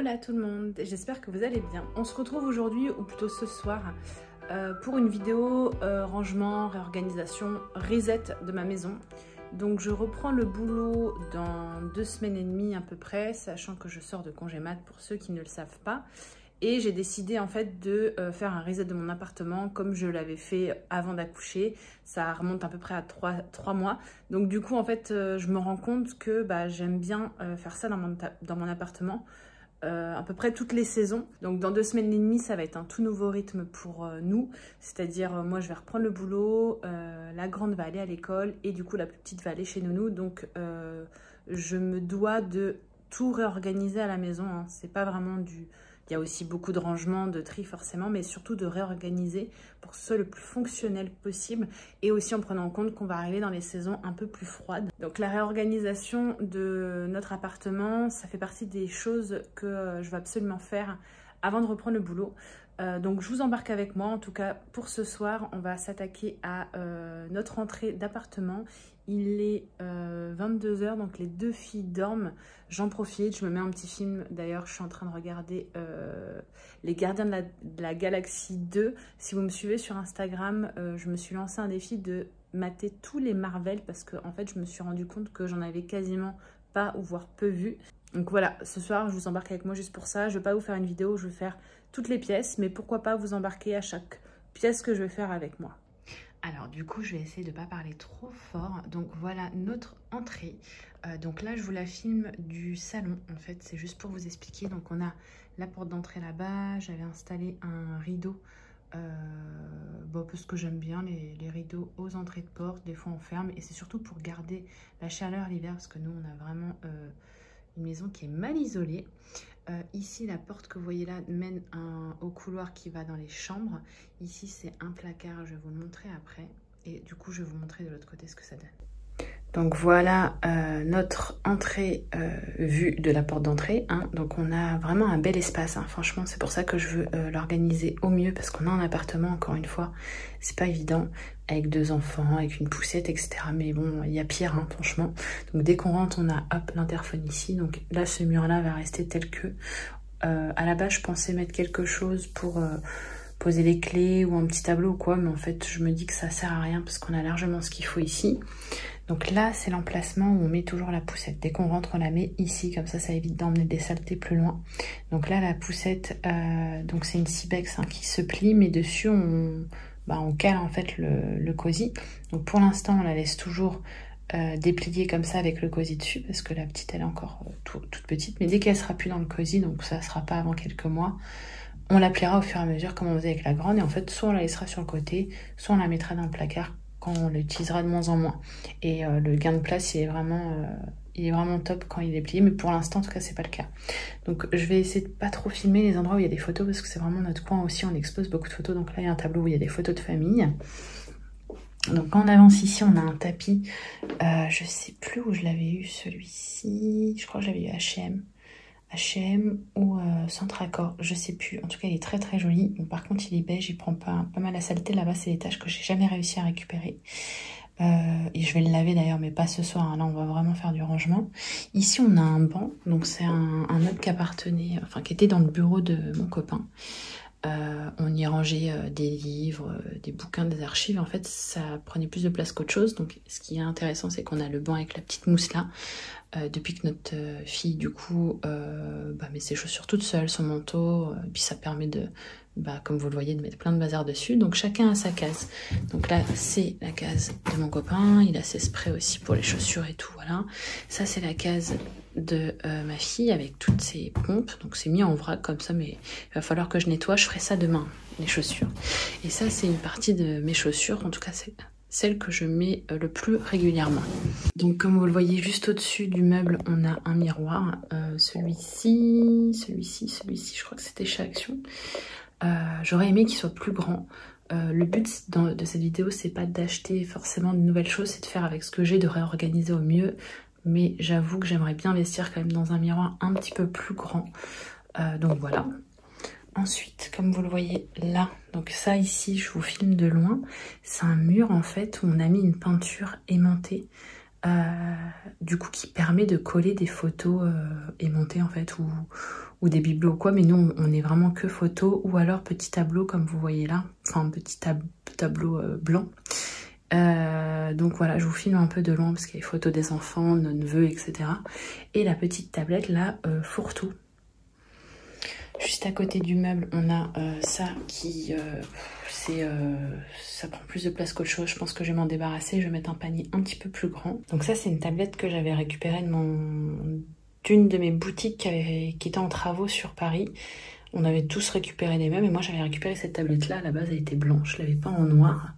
Hola tout le monde, j'espère que vous allez bien. On se retrouve aujourd'hui, ou plutôt ce soir, pour une vidéo rangement, réorganisation, reset de ma maison. Donc je reprends le boulot dans 2 semaines et demie à peu près, sachant que je sors de congé mat pour ceux qui ne le savent pas. Et j'ai décidé en fait de faire un reset de mon appartement comme je l'avais fait avant d'accoucher. Ça remonte à peu près à 3 mois. Donc du coup en fait je me rends compte que j'aime bien faire ça dans mon appartement. À peu près toutes les saisons. Donc dans 2 semaines et demie, ça va être un tout nouveau rythme pour nous. C'est-à-dire moi je vais reprendre le boulot, la grande va aller à l'école et du coup la plus petite va aller chez nounou. Donc je me dois de tout réorganiser à la maison. Hein. C'est pas vraiment du... Il y a aussi beaucoup de rangement, de tri forcément, mais surtout de réorganiser pour que ce soit le plus fonctionnel possible et aussi en prenant en compte qu'on va arriver dans les saisons un peu plus froides. Donc la réorganisation de notre appartement, ça fait partie des choses que je vais absolument faire avant de reprendre le boulot. Donc je vous embarque avec moi. En tout cas pour ce soir, on va s'attaquer à notre entrée d'appartement. Il est 22 h, donc les 2 filles dorment. J'en profite, je me mets un petit film. D'ailleurs, je suis en train de regarder Les Gardiens de la Galaxie 2. Si vous me suivez sur Instagram, je me suis lancé un défi de mater tous les Marvel parce que en fait, je me suis rendu compte que j'en avais quasiment pas ou voire peu vu. Donc voilà, ce soir, je vous embarque avec moi juste pour ça. Je ne vais pas vous faire une vidéo, je vais faire toutes les pièces, mais pourquoi pas vous embarquer à chaque pièce que je vais faire avec moi. Alors du coup, je vais essayer de ne pas parler trop fort. Donc voilà notre entrée. Donc là, je vous la filme du salon. En fait, c'est juste pour vous expliquer. Donc on a la porte d'entrée là-bas. J'avais installé un rideau. Parce que j'aime bien les rideaux aux entrées de porte. Des fois, on ferme. Et c'est surtout pour garder la chaleur l'hiver. Parce que nous, on a vraiment une maison qui est mal isolée. Ici, la porte que vous voyez là mène au couloir qui va dans les chambres. Ici, c'est un placard, je vais vous le montrer après. Et du coup, je vais vous montrer de l'autre côté ce que ça donne. Donc voilà notre entrée vue de la porte d'entrée. Hein. Donc on a vraiment un bel espace. Hein. Franchement, c'est pour ça que je veux l'organiser au mieux. Parce qu'on a un appartement, encore une fois, c'est pas évident. Avec 2 enfants, avec une poussette, etc. Mais bon, il y a pire, hein, franchement. Donc dès qu'on rentre, on a hop l'interphone ici. Donc là, ce mur-là va rester tel que. À la base, je pensais mettre quelque chose pour poser les clés ou un petit tableau ou quoi. Mais en fait, je me dis que ça sert à rien parce qu'on a largement ce qu'il faut ici. Donc là, c'est l'emplacement où on met toujours la poussette. Dès qu'on rentre, on la met ici. Comme ça évite d'emmener des saletés plus loin. Donc là, la poussette, donc c'est une Cybex hein, qui se plie. Mais dessus, on cale en fait le cosy. Donc pour l'instant, on la laisse toujours déplier comme ça avec le cosy dessus. Parce que la petite, elle est encore toute petite. Mais dès qu'elle sera plus dans le cosy, donc ça ne sera pas avant quelques mois, on la pliera au fur et à mesure comme on faisait avec la grande. Et en fait, soit on la laissera sur le côté, soit on la mettra dans le placard quand on l'utilisera de moins en moins. Et le gain de place, il est vraiment top quand il est plié, mais pour l'instant, en tout cas, c'est pas le cas. Donc, je vais essayer de pas trop filmer les endroits où il y a des photos, parce que c'est vraiment notre coin aussi, on expose beaucoup de photos. Donc là, il y a un tableau où il y a des photos de famille. Donc, quand on avance ici, on a un tapis. Je sais plus où je l'avais eu, celui-ci. Je crois que je l'avais eu H&M ou Centre Accord, je sais plus. En tout cas, il est très très joli. Bon, par contre, il est beige, il prend pas mal la saleté. Là-bas, c'est les taches que j'ai jamais réussi à récupérer. Et je vais le laver d'ailleurs, mais pas ce soir. Hein. Là, on va vraiment faire du rangement. Ici, on a un banc. Donc, c'est un meuble qui appartenait, enfin, qui était dans le bureau de mon copain. On y rangeait des livres, des bouquins, des archives. En fait, ça prenait plus de place qu'autre chose. Donc, ce qui est intéressant, c'est qu'on a le banc avec la petite mousse là. Depuis que notre fille, du coup, met ses chaussures toute seule, son manteau, puis ça permet de, comme vous le voyez, de mettre plein de bazar dessus. Donc chacun a sa case. Donc là, c'est la case de mon copain. Il a ses sprays aussi pour les chaussures et tout, voilà. Ça, c'est la case de ma fille avec toutes ses pompes. Donc c'est mis en vrac comme ça, mais il va falloir que je nettoie. Je ferai ça demain, les chaussures. Et ça, c'est une partie de mes chaussures. En tout cas, c'est celle que je mets le plus régulièrement. Donc comme vous le voyez juste au-dessus du meuble, on a un miroir. Celui-ci, je crois que c'était chez Action. J'aurais aimé qu'il soit plus grand. Le but de cette vidéo, c'est pas d'acheter forcément de nouvelles choses, c'est de faire avec ce que j'ai, de réorganiser au mieux. Mais j'avoue que j'aimerais bien investir quand même dans un miroir un petit peu plus grand. Donc voilà. Ensuite, comme vous le voyez là, donc ça ici, je vous filme de loin, c'est un mur en fait où on a mis une peinture aimantée du coup qui permet de coller des photos aimantées en fait, ou des bibelots ou quoi, mais nous on est vraiment que photos, ou alors petit tableau comme vous voyez là, enfin petit tableau blanc. Donc voilà, je vous filme un peu de loin parce qu'il y a les photos des enfants, nos neveux, etc. Et la petite tablette là, fourre-tout. Juste à côté du meuble, on a ça qui, ça prend plus de place qu'autre chose. Je pense que je vais m'en débarrasser. Je vais mettre un panier un petit peu plus grand. Donc ça, c'est une tablette que j'avais récupérée d'une de mes boutiques qui était en travaux sur Paris. On avait tous récupéré les mêmes et moi j'avais récupéré cette tablette là, à la base elle était blanche, je l'avais pas en noir.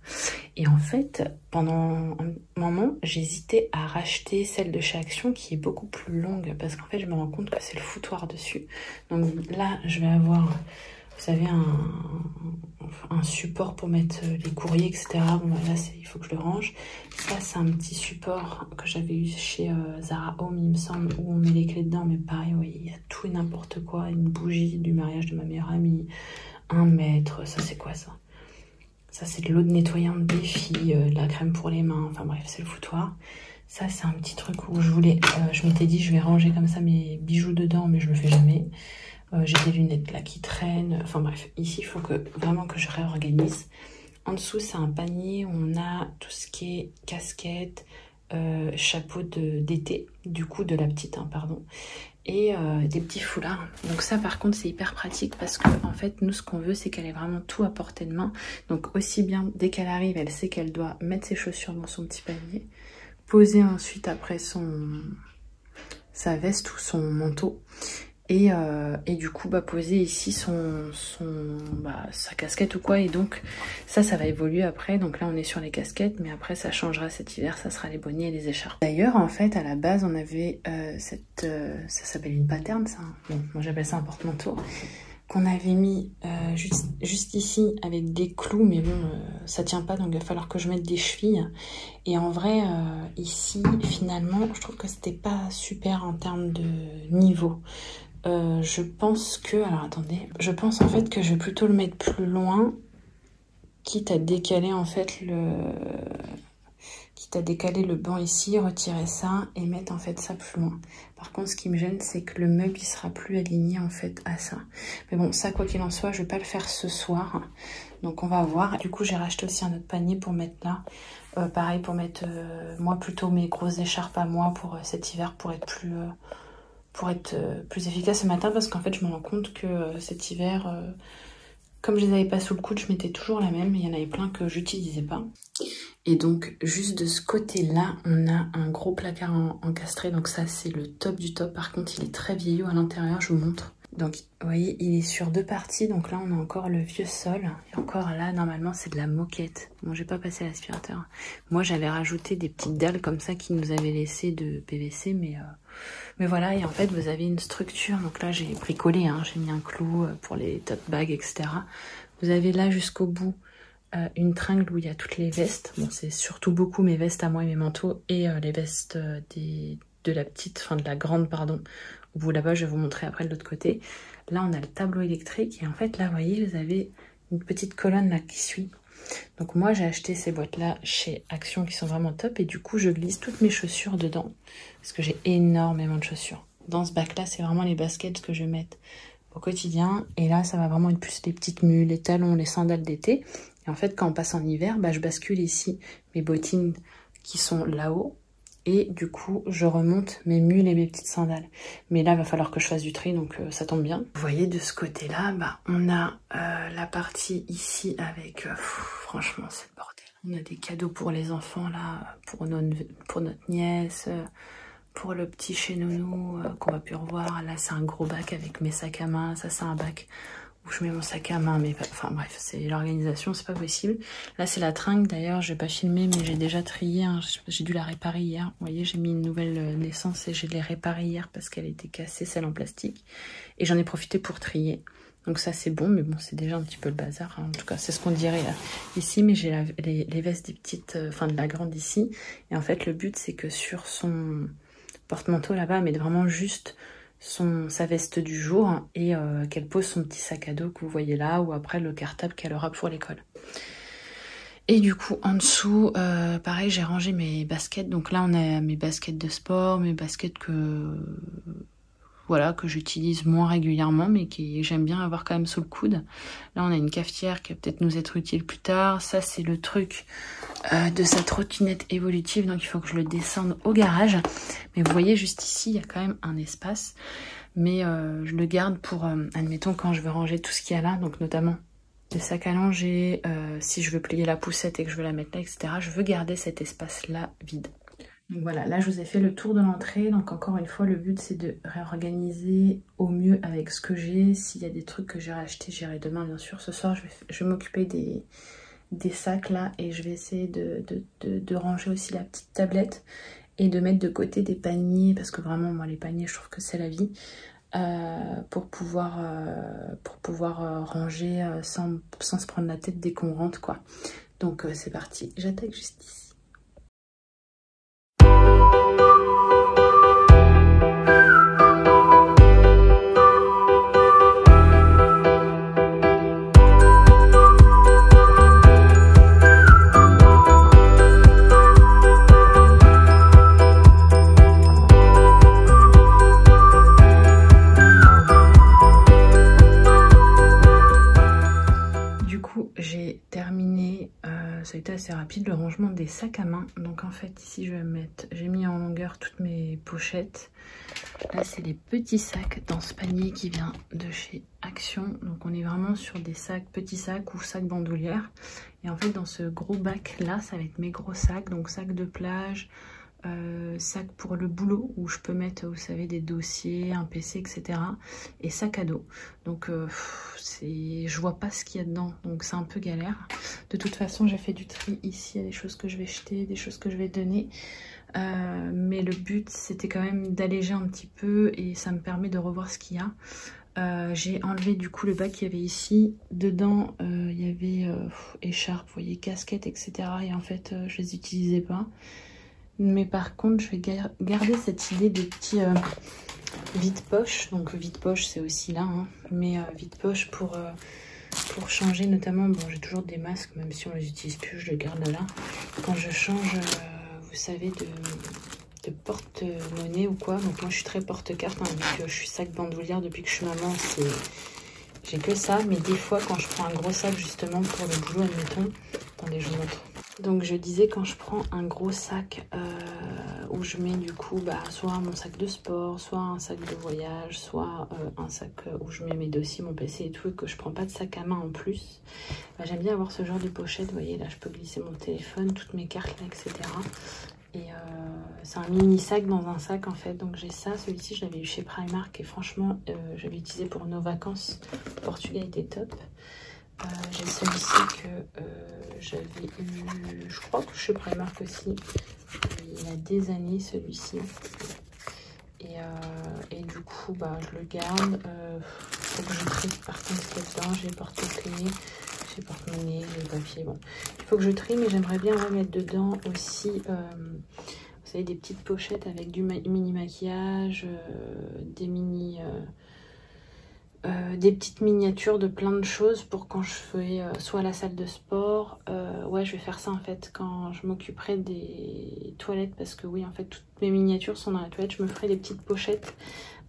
Et en fait, pendant un moment, j'hésitais à racheter celle de chez Action qui est beaucoup plus longue parce qu'en fait je me rends compte que c'est le foutoir dessus. Donc là, je vais avoir, vous savez, un support pour mettre les courriers, etc. Bon, là, il faut que je le range. Ça, c'est un petit support que j'avais eu chez Zara Home, il me semble, où on met les clés dedans. Mais pareil, oui, il y a tout et n'importe quoi. Une bougie du mariage de ma meilleure amie, 1 mètre. Ça, c'est quoi ça? Ça, c'est de l'eau de nettoyante des filles, de la crème pour les mains. Enfin bref, c'est le foutoir. Ça, c'est un petit truc où je m'étais dit, je vais ranger comme ça mes bijoux dedans, mais je le fais jamais. J'ai des lunettes là qui traînent. Enfin bref, ici, il faut vraiment que je réorganise. En dessous, c'est un panier où on a tout ce qui est casquette, chapeau d'été, du coup de la petite, hein, pardon, et des petits foulards. Donc ça, par contre, c'est hyper pratique parce que en fait, nous, ce qu'on veut, c'est qu'elle ait vraiment tout à portée de main. Donc aussi bien, dès qu'elle arrive, elle sait qu'elle doit mettre ses chaussures dans son petit panier, poser ensuite après sa veste ou son manteau. Et du coup poser ici sa casquette ou quoi, et donc ça va évoluer après. Donc là on est sur les casquettes, mais après ça changera cet hiver, ça sera les bonnets et les écharpes. D'ailleurs en fait à la base on avait ça s'appelle une paterne ça, bon, moi j'appelle ça un porte-manteau, qu'on avait mis juste ici avec des clous, mais bon ça tient pas, donc il va falloir que je mette des chevilles. Et en vrai ici finalement je trouve que c'était pas super en termes de niveau. Je pense que, alors attendez, je pense en fait que je vais plutôt le mettre plus loin, quitte à décaler en fait le banc ici, retirer ça et mettre en fait ça plus loin. Par contre, ce qui me gêne, c'est que le meuble il sera plus aligné en fait à ça. Mais bon, ça quoi qu'il en soit, je vais pas le faire ce soir, donc on va voir. Du coup, j'ai racheté aussi un autre panier pour mettre là. Pareil pour mettre moi plutôt mes grosses écharpes à moi pour cet hiver, pour être plus efficace ce matin, parce qu'en fait je me rends compte que cet hiver, comme je les avais pas sous le coude, je mettais toujours la même, et il y en avait plein que j'utilisais pas. Et donc juste de ce côté là on a un gros placard encastré, donc ça c'est le top du top. Par contre il est très vieillot à l'intérieur, je vous montre. Donc vous voyez il est sur 2 parties, donc là on a encore le vieux sol, et encore là normalement c'est de la moquette. Bon, j'ai pas passé l'aspirateur, moi j'avais rajouté des petites dalles comme ça qui nous avaient laissé de PVC, mais voilà. Et en fait vous avez une structure, donc là j'ai bricolé, hein, j'ai mis un clou pour les tote bags, etc. Vous avez là jusqu'au bout une tringle où il y a toutes les vestes. Bon, c'est surtout beaucoup mes vestes à moi et mes manteaux, et les vestes de la petite, enfin de la grande, pardon, au bout là-bas. Je vais vous montrer après de l'autre côté. Là, on a le tableau électrique, et en fait, là, vous voyez, vous avez une petite colonne là qui suit. Donc moi, j'ai acheté ces boîtes-là chez Action qui sont vraiment top, et du coup, je glisse toutes mes chaussures dedans, parce que j'ai énormément de chaussures. Dans ce bac-là, c'est vraiment les baskets que je vais mettre au quotidien, et là, ça va vraiment être plus les petites mules, les talons, les sandales d'été. Et en fait, quand on passe en hiver, je bascule ici mes bottines qui sont là-haut. Et du coup, je remonte mes mules et mes petites sandales. Mais là, il va falloir que je fasse du tri, donc ça tombe bien. Vous voyez, de ce côté-là, on a la partie ici avec... franchement, c'est le bordel. On a des cadeaux pour les enfants, là, pour notre nièce, pour le petit chez Nounou qu'on va plus revoir. Là, c'est un gros bac avec mes sacs à main. Ça, c'est un bac où je mets mon sac à main, mais enfin bref, c'est l'organisation, c'est pas possible. Là c'est la tringle, d'ailleurs je vais pas filmer, mais j'ai déjà trié, hein. J'ai dû la réparer hier. Vous voyez, j'ai mis une nouvelle naissance et je l'ai réparée hier parce qu'elle était cassée, celle en plastique, et j'en ai profité pour trier. Donc ça c'est bon, mais bon, c'est déjà un petit peu le bazar, hein. En tout cas c'est ce qu'on dirait là, ici. Mais j'ai les vestes des petites, enfin de la grande ici, et en fait le but c'est que sur son porte-manteau là-bas, mais vraiment juste sa veste du jour, et qu'elle pose son petit sac à dos que vous voyez là, ou après le cartable qu'elle aura pour l'école. Et du coup, en dessous, pareil, j'ai rangé mes baskets. Donc là, on a mes baskets de sport, mes baskets voilà, que j'utilise moins régulièrement, mais que j'aime bien avoir quand même sous le coude. Là, on a une cafetière qui va peut-être nous être utile plus tard. Ça, c'est le truc de sa trottinette évolutive, donc il faut que je le descende au garage. Mais vous voyez, juste ici, il y a quand même un espace. Mais je le garde pour, admettons, quand je veux ranger tout ce qu'il y a là, donc notamment des sacs à langer, si je veux plier la poussette et que je veux la mettre là, etc. Je veux garder cet espace-là vide. Donc voilà, là je vous ai fait le tour de l'entrée. Donc encore une fois, le but c'est de réorganiser au mieux avec ce que j'ai. S'il y a des trucs que j'ai rachetés, j'irai demain bien sûr. Ce soir, je vais m'occuper des sacs là et je vais essayer de ranger aussi la petite tablette et de mettre de côté des paniers parce que vraiment, moi les paniers, je trouve que c'est la vie. Pour pouvoir ranger sans se prendre la tête dès qu'on rentre quoi. Donc c'est parti, j'attaque juste ici. J'ai terminé, ça a été assez rapide, le rangement des sacs à main. Donc en fait ici je vais mettre, j'ai mis en longueur toutes mes pochettes. Là c'est les petits sacs dans ce panier qui vient de chez Action. Donc on est vraiment sur des sacs, petits sacs ou sacs bandoulières. Et en fait dans ce gros bac là ça va être mes gros sacs, donc sacs de plage, sac pour le boulot où je peux mettre, vous savez, des dossiers, un PC, etc. Et sac à dos. Donc je vois pas ce qu'il y a dedans, donc c'est un peu galère. De toute façon, j'ai fait du tri ici. Il y a des choses que je vais jeter, des choses que je vais donner. Mais le but, c'était quand même d'alléger un petit peu et ça me permet de revoir ce qu'il y a. J'ai enlevé du coup le bac qu'il y avait ici. Dedans, il y avait écharpes, vous voyez, casquettes, etc. Et en fait, je les utilisais pas. Mais par contre, je vais garder cette idée de petits vide-poche. Donc vide-poche, c'est aussi là, hein. Mais vide-poche pour changer notamment. Bon, j'ai toujours des masques, même si on les utilise plus, je les garde là. Quand je change, vous savez, de porte-monnaie ou quoi. Donc moi, je suis très porte-carte, hein, vu que je suis sac bandoulière depuis que je suis maman. J'ai que ça, mais des fois, quand je prends un gros sac justement pour le boulot, admettons. Attendez, je vous montre. Donc je disais, quand je prends un gros sac où je mets du coup soit mon sac de sport, soit un sac de voyage, soit un sac où je mets mes dossiers, mon PC et tout, et que je prends pas de sac à main en plus, j'aime bien avoir ce genre de pochette. Vous voyez, là je peux glisser mon téléphone, toutes mes cartes là, etc. Et c'est un mini sac dans un sac en fait. Donc j'ai ça, celui-ci je l'avais eu chez Primark et franchement j'avais utilisé pour nos vacances au Portugal, il était top. J'ai celui-ci que j'avais eu, je crois que chez Primark aussi, il y a des années celui-ci. Et du coup, je le garde. Faut que je trie par contre ce qu'il y a dedans. J'ai porte-clés, j'ai porte-monnaie, j'ai papier. Bon, il faut que je trie, mais j'aimerais bien remettre dedans aussi, vous savez, des petites pochettes avec du mini maquillage, des petites miniatures de plein de choses pour quand je fais soit la salle de sport. Ouais, je vais faire ça en fait quand je m'occuperai des toilettes, parce que oui, en fait toutes mes miniatures sont dans la toilette. Je me ferai des petites pochettes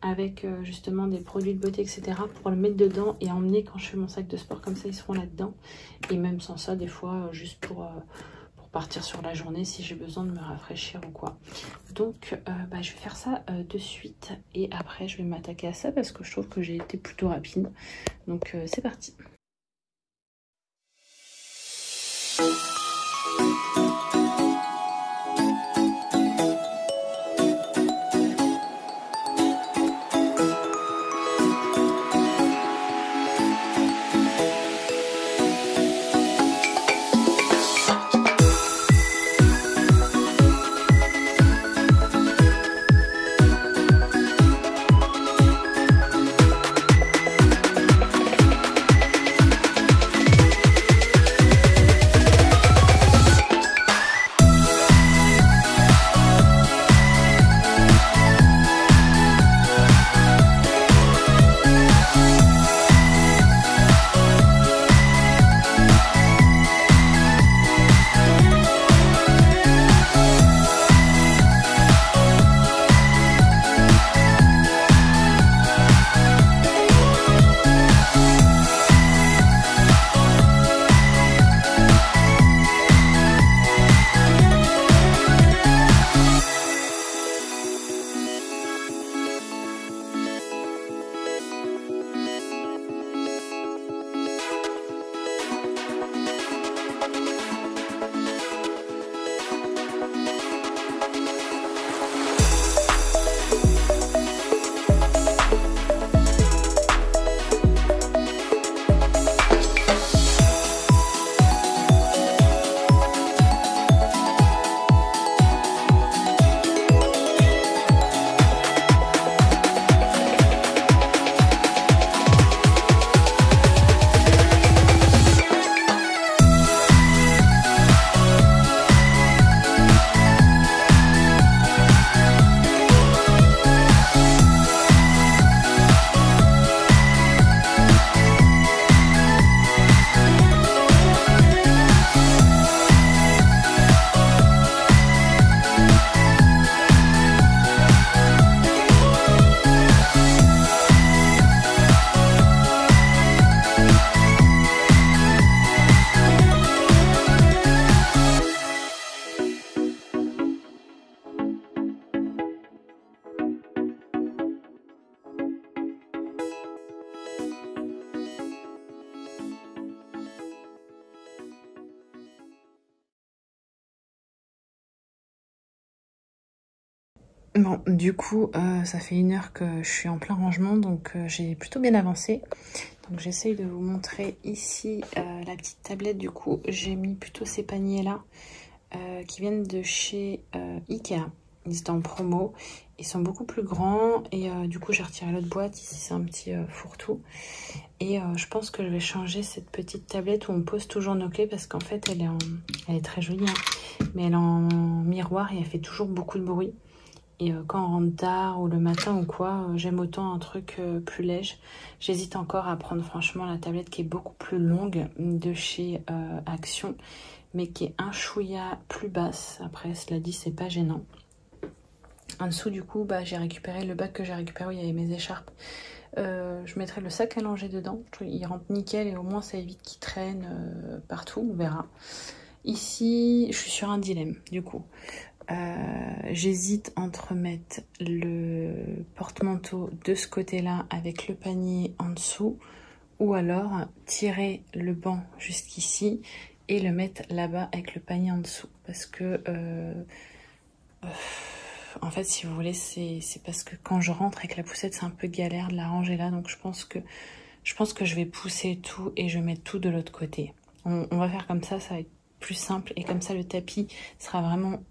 avec justement des produits de beauté, etc. pour le mettre dedans et emmener quand je fais mon sac de sport, comme ça ils seront là-dedans. Et même sans ça, des fois juste pour partir sur la journée si j'ai besoin de me rafraîchir ou quoi. Donc je vais faire ça de suite et après je vais m'attaquer à ça parce que je trouve que j'ai été plutôt rapide. Donc c'est parti. Bon, du coup, ça fait 1 heure que je suis en plein rangement, donc j'ai plutôt bien avancé. Donc j'essaye de vous montrer ici la petite tablette. Du coup, j'ai mis plutôt ces paniers-là qui viennent de chez Ikea. Ils étaient en promo. Ils sont beaucoup plus grands et du coup, j'ai retiré l'autre boîte. Ici, c'est un petit fourre-tout. Et je pense que je vais changer cette petite tablette où on pose toujours nos clés parce qu'en fait, elle est très jolie, hein, mais elle est en miroir et elle fait toujours beaucoup de bruit. Et quand on rentre tard ou le matin ou quoi, j'aime autant un truc plus léger. J'hésite encore à prendre franchement la tablette qui est beaucoup plus longue de chez Action, mais qui est un chouïa plus basse. Après, cela dit, c'est pas gênant. En dessous, du coup, bah, j'ai récupéré le bac que j'ai récupéré où il y avait mes écharpes. Je mettrai le sac à langer dedans. Il rentre nickel et au moins ça évite qu'il traîne partout, on verra. Ici, je suis sur un dilemme, du coup. J'hésite entre mettre le porte-manteau de ce côté-là avec le panier en dessous ou alors tirer le banc jusqu'ici et le mettre là-bas avec le panier en dessous parce que en fait si vous voulez c'est parce que quand je rentre avec la poussette c'est un peu galère de la ranger là, donc je pense que je vais pousser tout et je vais mettre tout de l'autre côté. On va faire comme ça va être plus simple et comme ça le tapis sera vraiment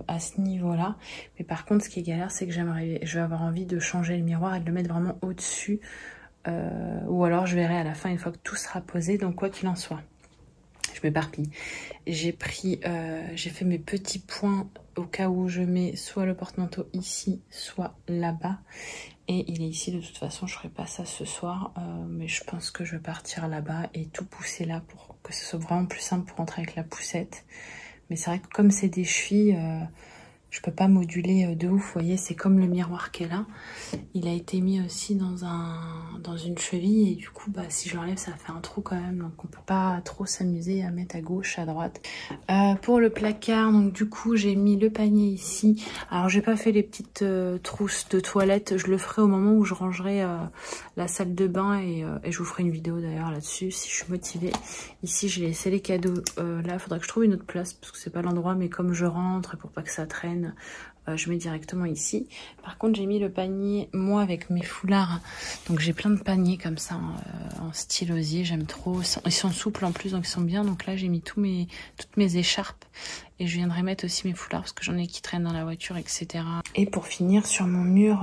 à ce niveau là. Mais par contre ce qui est galère c'est que je vais avoir envie de changer le miroir et de le mettre vraiment au dessus ou alors je verrai à la fin une fois que tout sera posé. Donc quoi qu'il en soit, je m'éparpille. J'ai fait mes petits points au cas où je mets soit le porte-manteau ici soit là-bas. Et il est ici, de toute façon, je ferai pas ça ce soir, mais je pense que je vais partir là-bas et tout pousser là pour que ce soit vraiment plus simple pour rentrer avec la poussette. Mais c'est vrai que comme c'est des chevilles, je peux pas moduler de ouf, vous voyez, c'est comme le miroir qu'elle a. Il a été mis aussi dans une cheville et du coup, bah, si je l'enlève, ça fait un trou quand même. Donc on peut pas trop s'amuser à mettre à gauche, à droite. Pour le placard, donc du coup, j'ai mis le panier ici. Alors j'ai pas fait les petites trousses de toilette, je le ferai au moment où je rangerai la salle de bain et je vous ferai une vidéo d'ailleurs là-dessus si je suis motivée. Ici, j'ai laissé les cadeaux. Là, il faudra que je trouve une autre place parce que c'est pas l'endroit, mais comme je rentre et pour pas que ça traîne, je mets directement ici. Par contre, j'ai mis le panier, moi, avec mes foulards. Donc, j'ai plein de paniers comme ça en style osier. J'aime trop. Ils sont souples en plus, donc ils sont bien. Donc là, j'ai mis toutes mes écharpes. Et je viendrai mettre aussi mes foulards parce que j'en ai qui traînent dans la voiture, etc. Et pour finir, sur mon mur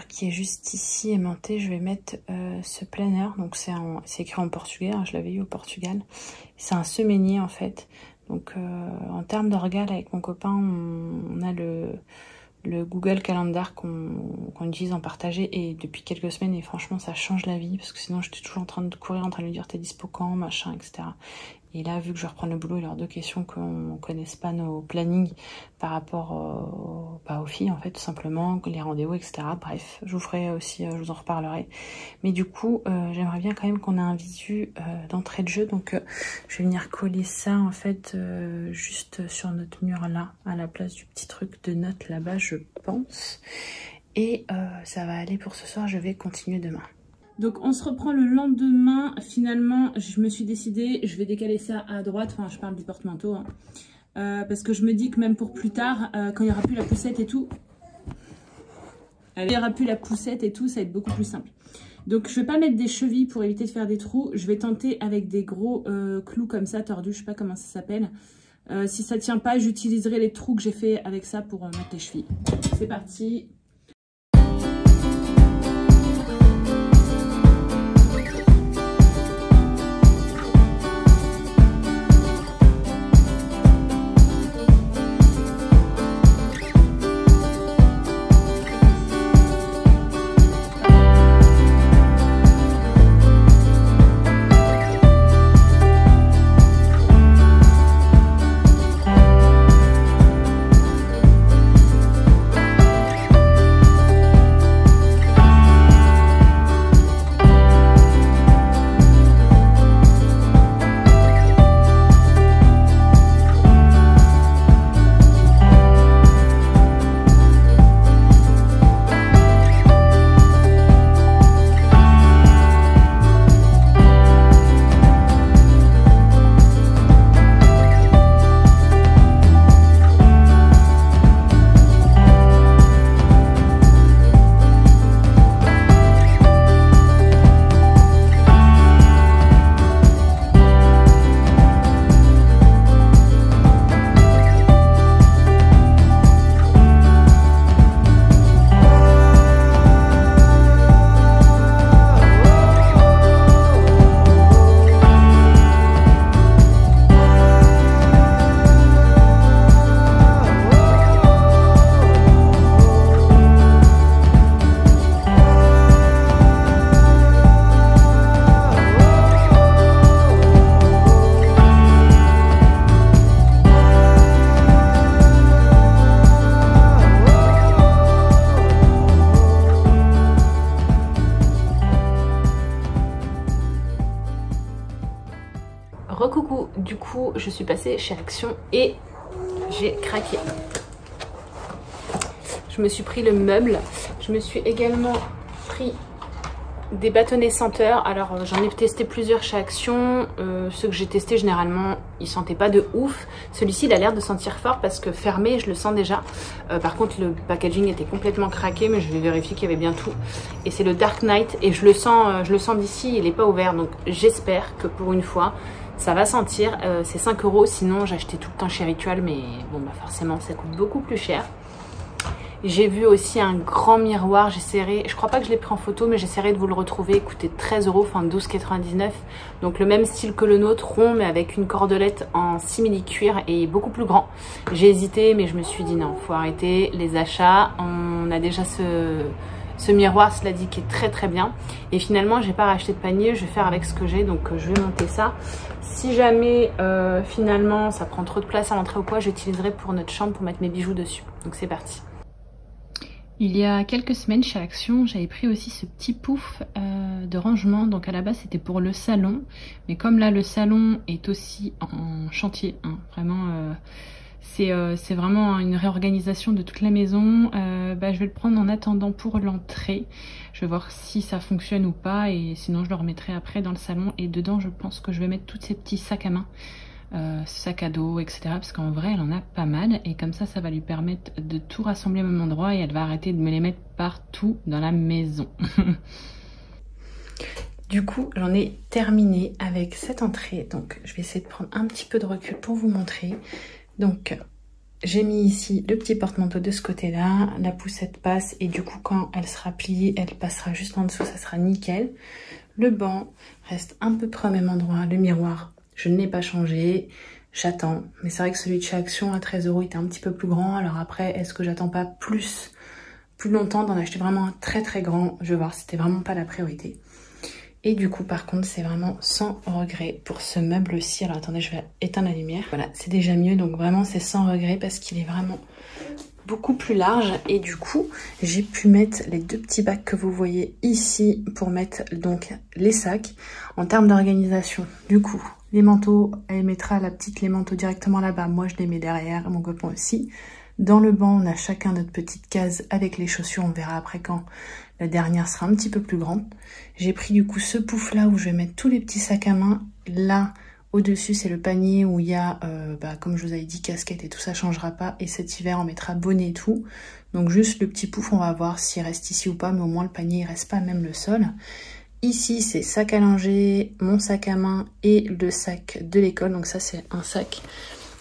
qui est juste ici aimanté, je vais mettre ce planeur. Donc, c'est écrit en portugais. Hein, je l'avais eu au Portugal. C'est un semainier, en fait. Donc en termes d'orgal, avec mon copain, on a le Google Calendar qu'on utilise en partagé et depuis quelques semaines, et franchement ça change la vie parce que sinon j'étais toujours en train de courir, en train de lui dire t'es dispo quand, machin, etc. Et là, vu que je vais reprendre le boulot, il y a hors de question qu'on ne connaisse pas nos plannings par rapport aux filles, en fait, tout simplement, les rendez-vous, etc. Bref, je vous ferai aussi, je vous en reparlerai. Mais du coup, j'aimerais bien quand même qu'on ait un visu d'entrée de jeu. Donc, je vais venir coller ça, en fait, juste sur notre mur là, à la place du petit truc de notes là-bas, je pense. Et ça va aller pour ce soir, je vais continuer demain. Donc on se reprend le lendemain. Finalement, je me suis décidée, je vais décaler ça à droite. Enfin, je parle du porte-manteau. Hein. Parce que je me dis que même pour plus tard, quand il n'y aura plus la poussette et tout, ça va être beaucoup plus simple. Donc je ne vais pas mettre des chevilles pour éviter de faire des trous. Je vais tenter avec des gros clous comme ça, tordus, je ne sais pas comment ça s'appelle. Si ça ne tient pas, j'utiliserai les trous que j'ai fait avec ça pour mettre les chevilles. C'est parti. Recoucou, du coup je suis passée chez Action et j'ai craqué. Je me suis pris le meuble, je me suis également pris des bâtonnets senteurs. Alors j'en ai testé plusieurs chez Action, ceux que j'ai testés généralement ils sentaient pas de ouf. Celui-ci il a l'air de sentir fort parce que fermé je le sens déjà. Par contre le packaging était complètement craqué, mais je vais vérifier qu'il y avait bien tout. Et c'est le Dark Knight et je le sens d'ici, il n'est pas ouvert, donc j'espère que pour une fois ça va sentir. C'est 5 €, sinon j'achetais tout le temps chez Ritual, mais bon bah forcément ça coûte beaucoup plus cher. J'ai vu aussi un grand miroir, j'essaierai, je crois pas que je l'ai pris en photo, mais j'essaierai de vous le retrouver. Il coûtait 13 €, enfin 12,99 €. Donc le même style que le nôtre, rond, mais avec une cordelette en simili-cuir et beaucoup plus grand. J'ai hésité, mais je me suis dit non, faut arrêter les achats. On a déjà ce miroir, cela dit, qui est très très bien. Et finalement, j'ai pas racheté de panier, je vais faire avec ce que j'ai, donc je vais monter ça. Si jamais finalement ça prend trop de place à l'entrée ou quoi, j'utiliserai pour notre chambre pour mettre mes bijoux dessus. Donc c'est parti. Il y a quelques semaines chez Action, j'avais pris aussi ce petit pouf de rangement. Donc à la base c'était pour le salon, mais comme là le salon est aussi en chantier, hein, vraiment c'est vraiment une réorganisation de toute la maison, je vais le prendre en attendant pour l'entrée. Je vais voir si ça fonctionne ou pas, et sinon je le remettrai après dans le salon. Et dedans je pense que je vais mettre tous ces petits sacs à main, sac à dos, etc. Parce qu'en vrai elle en a pas mal, et comme ça ça va lui permettre de tout rassembler au même endroit, et elle va arrêter de me les mettre partout dans la maison. Du coup j'en ai terminé avec cette entrée, donc je vais essayer de prendre un petit peu de recul pour vous montrer. Donc j'ai mis ici le petit porte-manteau de ce côté là, la poussette passe, et du coup quand elle sera pliée elle passera juste en dessous, ça sera nickel. Le banc reste à peu près au même endroit, le miroir je ne l'ai pas changé, j'attends. Mais c'est vrai que celui de chez Action à 13 € était un petit peu plus grand. Alors après, est-ce que j'attends pas plus longtemps d'en acheter vraiment un très très grand? Je vais voir, c'était vraiment pas la priorité. Et du coup, par contre, c'est vraiment sans regret pour ce meuble-ci. Alors attendez, je vais éteindre la lumière. Voilà, c'est déjà mieux. Donc vraiment, c'est sans regret parce qu'il est vraiment beaucoup plus large. Et du coup, j'ai pu mettre les deux petits bacs que vous voyez ici pour mettre donc les sacs. En termes d'organisation, du coup, les manteaux, elle mettra la petite les manteaux directement là-bas. Moi, je les mets derrière, mon copain aussi. Dans le banc, on a chacun notre petite case avec les chaussures. On verra après quand la dernière sera un petit peu plus grande. J'ai pris du coup ce pouf-là où je vais mettre tous les petits sacs à main. Là, au-dessus, c'est le panier où il y a, comme je vous avais dit, casquette et tout ça changera pas. Et cet hiver, on mettra bonnet et tout. Donc juste le petit pouf, on va voir s'il reste ici ou pas. Mais au moins, le panier, il reste pas même le sol. Ici, c'est sac à langer, mon sac à main et le sac de l'école. Donc ça, c'est un sac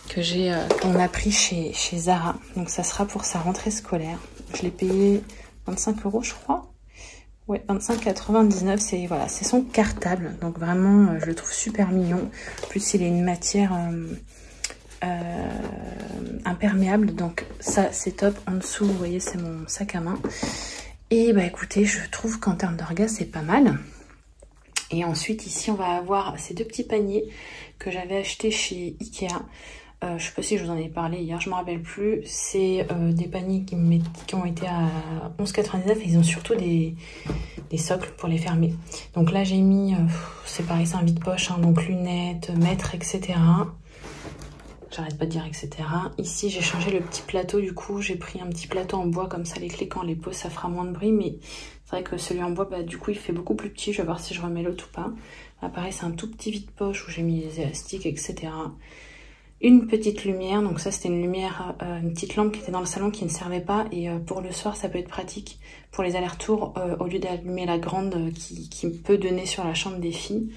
que qu'on a pris chez Zara. Donc ça sera pour sa rentrée scolaire. Je l'ai payé 25 € je crois. Ouais, 25,99 €. C'est voilà, c'est son cartable. Donc vraiment, je le trouve super mignon. En plus, il est une matière imperméable. Donc ça, c'est top. En dessous, vous voyez, c'est mon sac à main. Et bah écoutez, je trouve qu'en termes d'orgas, c'est pas mal. Et ensuite, ici, on va avoir ces deux petits paniers que j'avais achetés chez Ikea. Je sais pas si je vous en ai parlé hier, je me rappelle plus. C'est des paniers qui ont été à 11,99 €. Ils ont surtout des socles pour les fermer. Donc là, j'ai mis, c'est pareil, c'est un vide-poche, hein, donc lunettes, mètres, etc. J'arrête pas de dire etc. Ici, j'ai changé le petit plateau, du coup, j'ai pris un petit plateau en bois, comme ça, les clés, quand on les pose, ça fera moins de bruit. Mais c'est vrai que celui en bois, du coup, il fait beaucoup plus petit. Je vais voir si je remets l'autre ou pas. Là, pareil, c'est un tout petit vide-poche où j'ai mis les élastiques, etc. Une petite lumière, donc ça, c'était une lumière, une petite lampe qui était dans le salon qui ne servait pas. Et pour le soir, ça peut être pratique pour les allers-retours, au lieu d'allumer la grande qui peut donner sur la chambre des filles.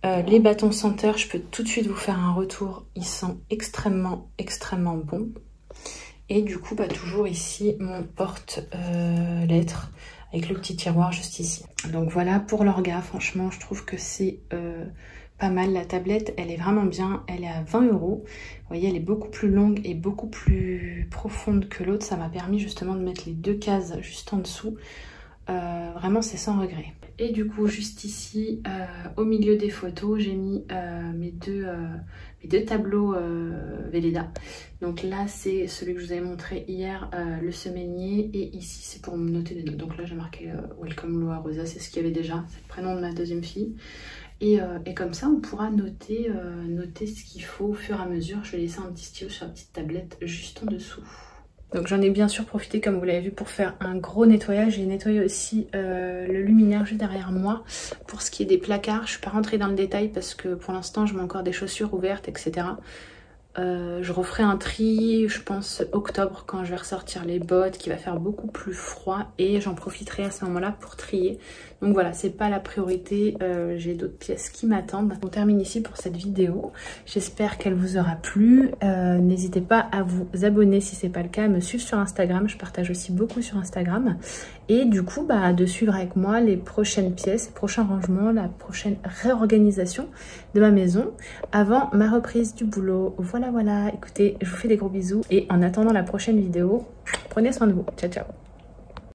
Les bâtons senteurs, je peux tout de suite vous faire un retour. Ils sont extrêmement bons. Et du coup, toujours ici, mon porte-lettres avec le petit tiroir juste ici. Donc voilà pour l'orga. Franchement, je trouve que c'est pas mal. La tablette, elle est vraiment bien. Elle est à 20 €. Vous voyez, elle est beaucoup plus longue et beaucoup plus profonde que l'autre. Ça m'a permis justement de mettre les deux cases juste en dessous. Vraiment, c'est sans regret. Et du coup, juste ici, au milieu des photos, j'ai mis mes deux tableaux Velleda. Donc là, c'est celui que je vous avais montré hier, le semainier. Et ici, c'est pour me noter des notes. Donc là, j'ai marqué Welcome Loa Rosa, c'est ce qu'il y avait déjà. C'est le prénom de ma deuxième fille. Et comme ça, on pourra noter ce qu'il faut au fur et à mesure. Je vais laisser un petit stylo sur la petite tablette juste en dessous. Donc j'en ai bien sûr profité, comme vous l'avez vu, pour faire un gros nettoyage. J'ai nettoyé aussi le luminaire juste derrière moi. Pour ce qui est des placards, je ne suis pas rentrée dans le détail parce que pour l'instant je mets encore des chaussures ouvertes, etc. Je referai un tri, je pense octobre, quand je vais ressortir les bottes, qui va faire beaucoup plus froid, et j'en profiterai à ce moment-là pour trier. Donc voilà, c'est pas la priorité, j'ai d'autres pièces qui m'attendent. On termine ici pour cette vidéo. J'espère qu'elle vous aura plu. N'hésitez pas à vous abonner si c'est pas le cas, à me suivre sur Instagram. Je partage aussi beaucoup sur Instagram. Et du coup, de suivre avec moi les prochaines pièces, les prochains rangements, la prochaine réorganisation de ma maison avant ma reprise du boulot. Voilà, écoutez, je vous fais des gros bisous et en attendant la prochaine vidéo, prenez soin de vous. Ciao, ciao.